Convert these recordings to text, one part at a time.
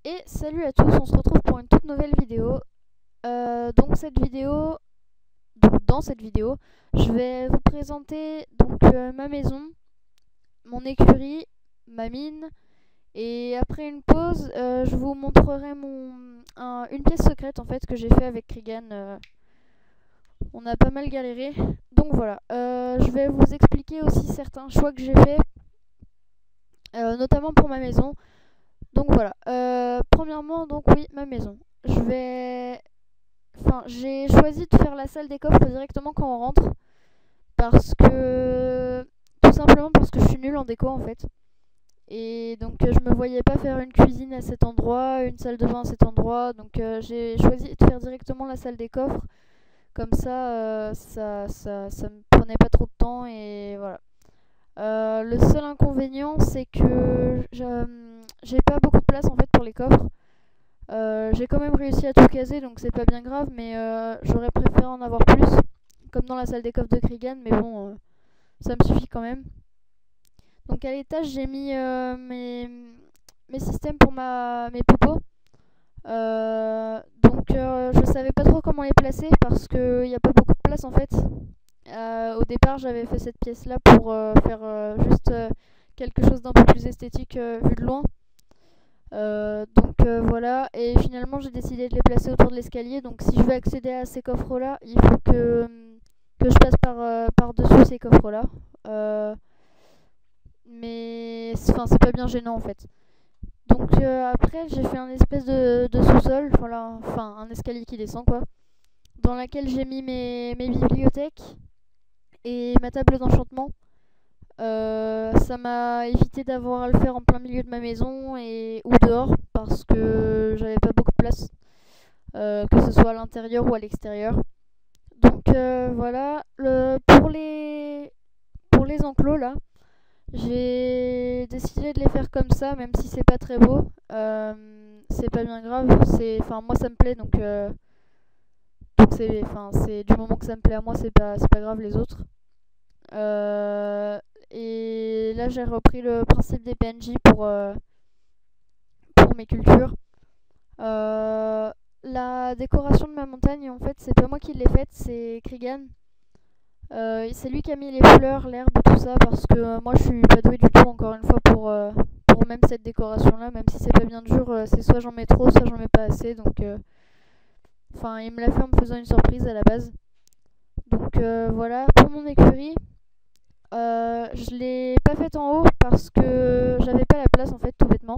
Et salut à tous, on se retrouve pour une toute nouvelle vidéo. Dans cette vidéo, je vais vous présenter ma maison, mon écurie, ma mine, et après une pause, je vous montrerai une pièce secrète en fait que j'ai fait avec Krigan. On a pas mal galéré, donc voilà. Je vais vous expliquer aussi certains choix que j'ai fait, notamment pour ma maison. Donc voilà, premièrement, donc oui, ma maison. J'ai choisi de faire la salle des coffres directement quand on rentre, tout simplement parce que je suis nulle en déco en fait. Et donc je me voyais pas faire une cuisine à cet endroit, une salle de bain à cet endroit, donc j'ai choisi de faire directement la salle des coffres. Comme ça, ça me prenait pas trop de temps et voilà. Le seul inconvénient, c'est que j'ai pas beaucoup de place en fait pour les coffres. J'ai quand même réussi à tout caser, donc c'est pas bien grave, mais j'aurais préféré en avoir plus, comme dans la salle des coffres de Krigan, mais bon, ça me suffit quand même. Donc à l'étage, j'ai mis mes systèmes pour mes popos. Je savais pas trop comment les placer parce qu'il n'y a pas beaucoup de place en fait. Au départ, j'avais fait cette pièce là pour faire juste quelque chose d'un peu plus esthétique vu de loin. Voilà, et finalement j'ai décidé de les placer autour de l'escalier. Donc si je veux accéder à ces coffres là, il faut que je passe par-dessus ces coffres là. Mais c'est pas bien gênant en fait. Donc après j'ai fait un espèce de sous-sol, voilà, enfin un escalier qui descend quoi, dans laquelle j'ai mis mes bibliothèques et ma table d'enchantement. Ça m'a évité d'avoir à le faire en plein milieu de ma maison ou dehors parce que j'avais pas beaucoup de place, que ce soit à l'intérieur ou à l'extérieur. Donc voilà, pour les enclos là, j'ai décidé de les faire comme ça, même si c'est pas très beau. C'est pas bien grave, moi ça me plaît donc c'est du moment que ça me plaît à moi, c'est pas grave les autres. Et là, j'ai repris le principe des PNJ pour mes cultures. La décoration de ma montagne, en fait, c'est pas moi qui l'ai faite, c'est Krigan. C'est lui qui a mis les fleurs, l'herbe, tout ça, parce que moi, je suis pas douée du tout, encore une fois, pour même cette décoration-là. Même si c'est pas bien dur, c'est soit j'en mets trop, soit j'en mets pas assez. Il me l'a fait en me faisant une surprise à la base. Donc voilà, pour mon écurie. Je l'ai pas faite en haut parce que j'avais pas la place en fait tout bêtement.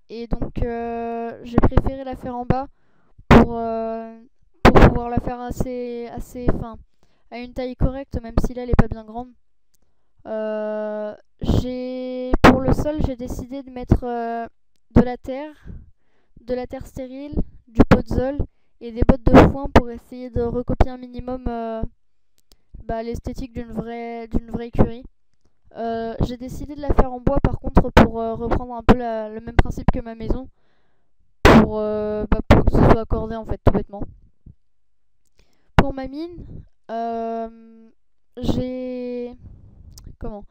Et donc j'ai préféré la faire en bas pour pouvoir la faire à une taille correcte, même si là elle est pas bien grande. Pour le sol, j'ai décidé de mettre de la terre stérile, du podzol et des bottes de foin pour essayer de recopier un minimum l'esthétique d'une vraie écurie. J'ai décidé de la faire en bois par contre pour reprendre un peu le même principe que ma maison pour que ce soit accordé en fait tout bêtement. Pour ma mine, j'ai comment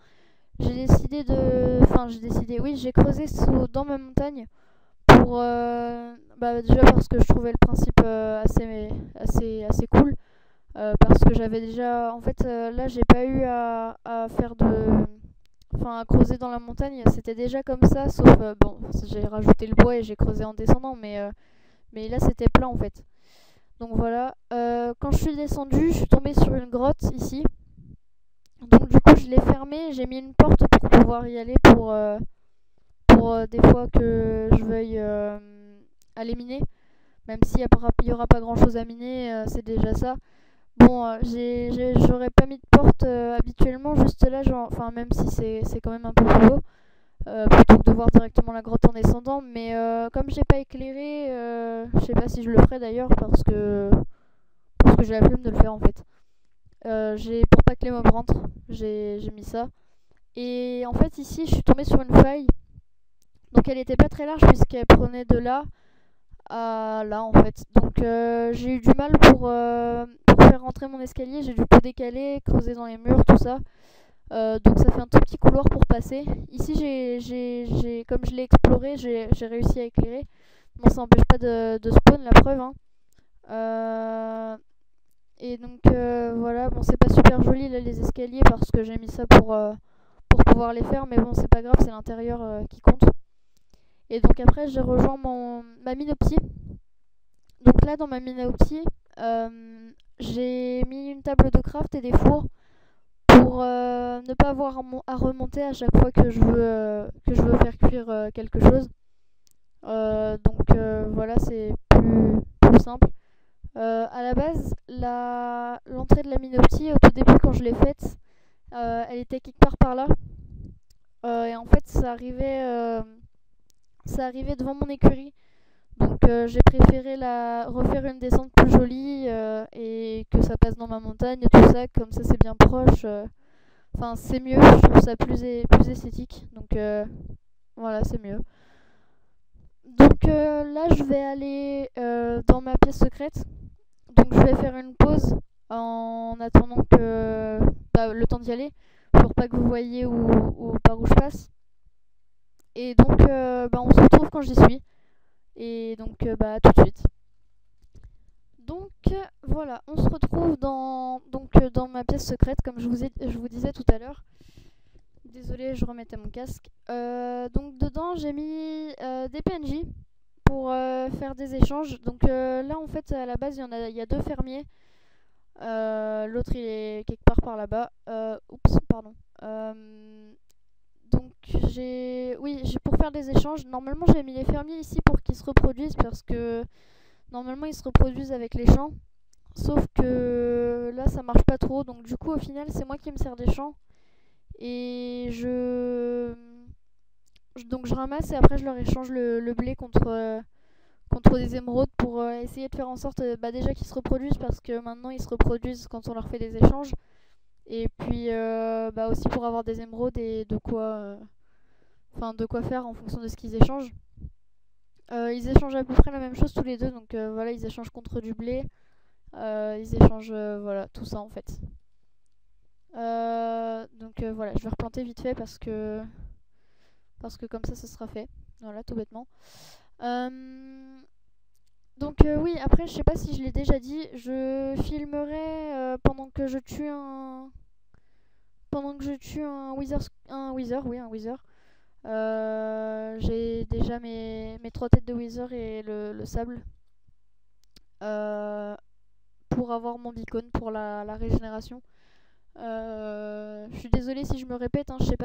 j'ai décidé de enfin j'ai creusé dans ma montagne pour déjà parce que je trouvais le principe assez cool. Parce que j'avais déjà en fait là j'ai pas eu à faire à creuser dans la montagne, c'était déjà comme ça, sauf j'ai rajouté le bois et j'ai creusé en descendant, mais là c'était plat en fait. Donc voilà, quand je suis descendue, je suis tombée sur une grotte ici. Donc du coup je l'ai fermée, j'ai mis une porte pour pouvoir y aller pour des fois que je veuille aller miner. Même s'il y aura pas grand chose à miner, c'est déjà ça. Bon, j'aurais pas mis de porte habituellement, juste là, même si c'est quand même un peu plus beau, plutôt que de voir directement la grotte en descendant. Mais comme j'ai pas éclairé, je sais pas si je le ferai d'ailleurs parce que j'ai la flemme de le faire en fait. Pour pas que les mobs rentrent, j'ai mis ça. Et en fait, ici, je suis tombée sur une faille. Donc elle était pas très large puisqu'elle prenait de là à là en fait. Donc j'ai eu du mal pour faire rentrer mon escalier, j'ai dû tout décaler, creuser dans les murs, tout ça. Donc ça fait un tout petit couloir pour passer. Ici, comme je l'ai exploré, j'ai réussi à éclairer. Bon, ça n'empêche pas de spawn, la preuve, hein. Et donc voilà, bon, c'est pas super joli là les escaliers parce que j'ai mis ça pour pouvoir les faire, mais bon, c'est pas grave, c'est l'intérieur qui compte. Et donc après, j'ai rejoint ma Minopti. Donc là, dans ma Minopti, j'ai mis une table de craft et des fours pour ne pas avoir à remonter à chaque fois que je veux faire cuire quelque chose. Donc voilà, c'est plus simple. À la base, l'entrée de la Minopti, au tout début, quand je l'ai faite, elle était quelque part par là. Et en fait, ça arrivait devant mon écurie. Donc j'ai préféré refaire une descente plus jolie et que ça passe dans ma montagne et tout ça, comme ça c'est bien proche. Enfin, c'est mieux, je trouve ça plus esthétique. Donc voilà, c'est mieux. Donc là, je vais aller dans ma pièce secrète. Donc je vais faire une pause en attendant le temps d'y aller pour pas que vous voyez par où je passe. Et donc on se retrouve quand j'y suis. Et donc tout de suite. Donc voilà, on se retrouve dans ma pièce secrète comme je vous disais tout à l'heure. Désolée, je remettais mon casque. Donc dedans j'ai mis des PNJ pour faire des échanges. Donc là en fait à la base il y a deux fermiers. L'autre il est quelque part par là-bas. Oups, pardon. Donc pour faire des échanges, normalement j'ai mis les fermiers ici pour qu'ils se reproduisent parce que normalement ils se reproduisent avec les champs. Sauf que là ça marche pas trop, donc du coup au final c'est moi qui me sers des champs. Et donc je ramasse et après je leur échange le blé contre des émeraudes pour essayer de faire en sorte déjà qu'ils se reproduisent parce que maintenant ils se reproduisent quand on leur fait des échanges. Et puis aussi pour avoir des émeraudes et de quoi faire en fonction de ce qu'ils échangent. Ils échangent à peu près la même chose tous les deux, donc voilà, ils échangent contre du blé. Ils échangent voilà, tout ça en fait. Donc voilà, je vais replanter vite fait parce que comme ça sera fait. Voilà, tout bêtement. Donc oui, après je sais pas si je l'ai déjà dit, je filmerai pendant que je tue un Wither, oui un Wither. J'ai déjà mes 3 têtes de Wither et le sable pour avoir mon beacon pour la régénération. Je suis désolée si je me répète, hein, je sais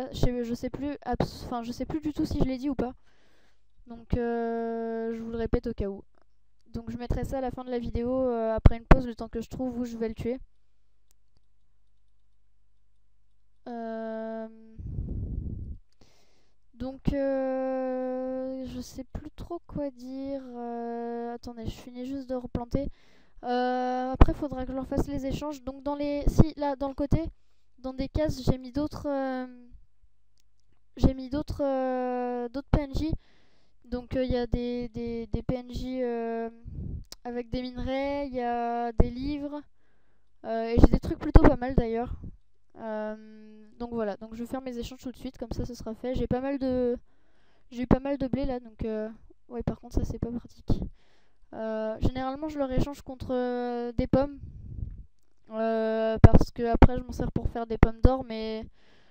plus, je sais plus du tout si je l'ai dit ou pas. Donc je vous le répète au cas où. Donc je mettrai ça à la fin de la vidéo après une pause, le temps que je trouve où je vais le tuer. Donc je sais plus trop quoi dire. Attendez, je finis juste de replanter. Après, faudra que je leur fasse les échanges. Donc là dans le côté, dans des cases, d'autres PNJ. Donc il y a des PNJ avec des minerais, il y a des livres. Et j'ai des trucs plutôt pas mal d'ailleurs. Donc voilà, donc je vais faire mes échanges tout de suite, comme ça ce sera fait. J'ai eu pas mal de blé là, donc ouais, par contre ça c'est pas pratique. Généralement je leur échange contre des pommes. Parce que après je m'en sers pour faire des pommes d'or, mais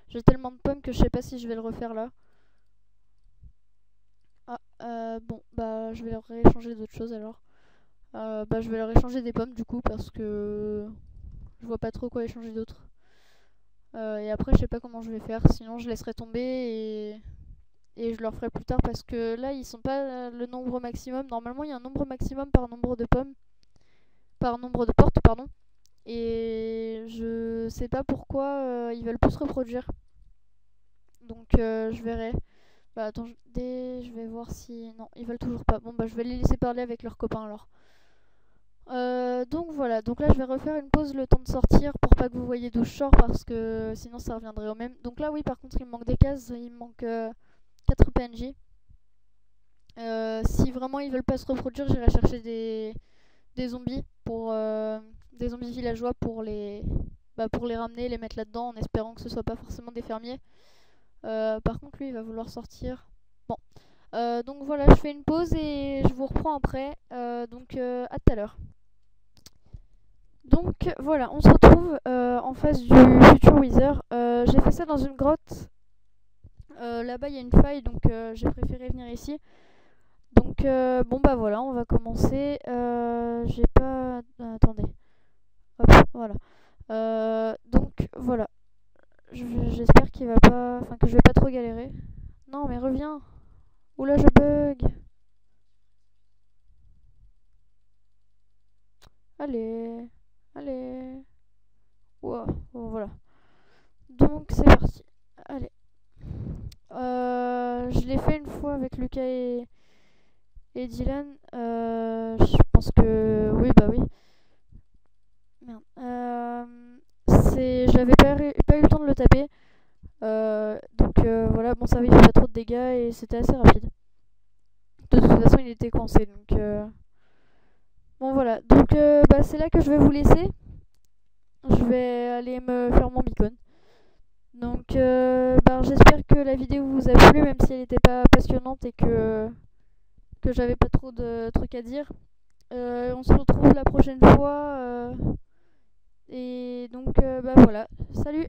j'ai tellement de pommes que je sais pas si je vais le refaire là. Bon, bah je vais leur échanger d'autres choses alors. Je vais leur échanger des pommes du coup parce que je vois pas trop quoi échanger d'autre. Et après je sais pas comment je vais faire, sinon je laisserai tomber et je leur ferai plus tard parce que là ils sont pas le nombre maximum. Normalement il y a un nombre maximum par nombre de pommes, par nombre de portes pardon. Et je sais pas pourquoi ils veulent plus se reproduire. Donc je verrai. Bah attends, je vais voir si... Non, ils veulent toujours pas. Bon bah je vais les laisser parler avec leurs copains alors. Donc voilà, donc là je vais refaire une pause le temps de sortir pour pas que vous voyez d'où je sors parce que sinon ça reviendrait au même. Donc là oui par contre il me manque des cases, il me manque 4 PNJ. Si vraiment ils veulent pas se reproduire, j'irai chercher des zombies pour des zombies villageois pour les ramener, les mettre là-dedans en espérant que ce soit pas forcément des fermiers. Par contre, lui, il va vouloir sortir. Bon, donc voilà, je fais une pause et je vous reprends après. Donc à tout à l'heure. Donc voilà, on se retrouve en face du Future Wither. J'ai fait ça dans une grotte. Là-bas, il y a une faille, donc j'ai préféré venir ici. Donc bon bah voilà, on va commencer. J'ai pas... attendez. Hop, voilà. Donc voilà. J'espère qu'il va pas... Enfin que je vais pas trop galérer. Non mais reviens. Oula, je bug. Allez. Allez. Wow, bon, voilà. Donc c'est parti. Allez. Je l'ai fait une fois avec Lucas et Dylan. Je pense que... Oui, bah oui. Merde. J'avais pas eu le temps de le taper. Donc voilà, bon ça va, il fait pas trop de dégâts et c'était assez rapide. De toute façon, il était coincé, donc... Bon voilà, donc bah, c'est là que je vais vous laisser. Je vais aller me faire mon beacon. Donc bah, j'espère que la vidéo vous a plu, même si elle n'était pas passionnante et que j'avais pas trop de trucs à dire. On se retrouve la prochaine fois. Et donc bah voilà, salut!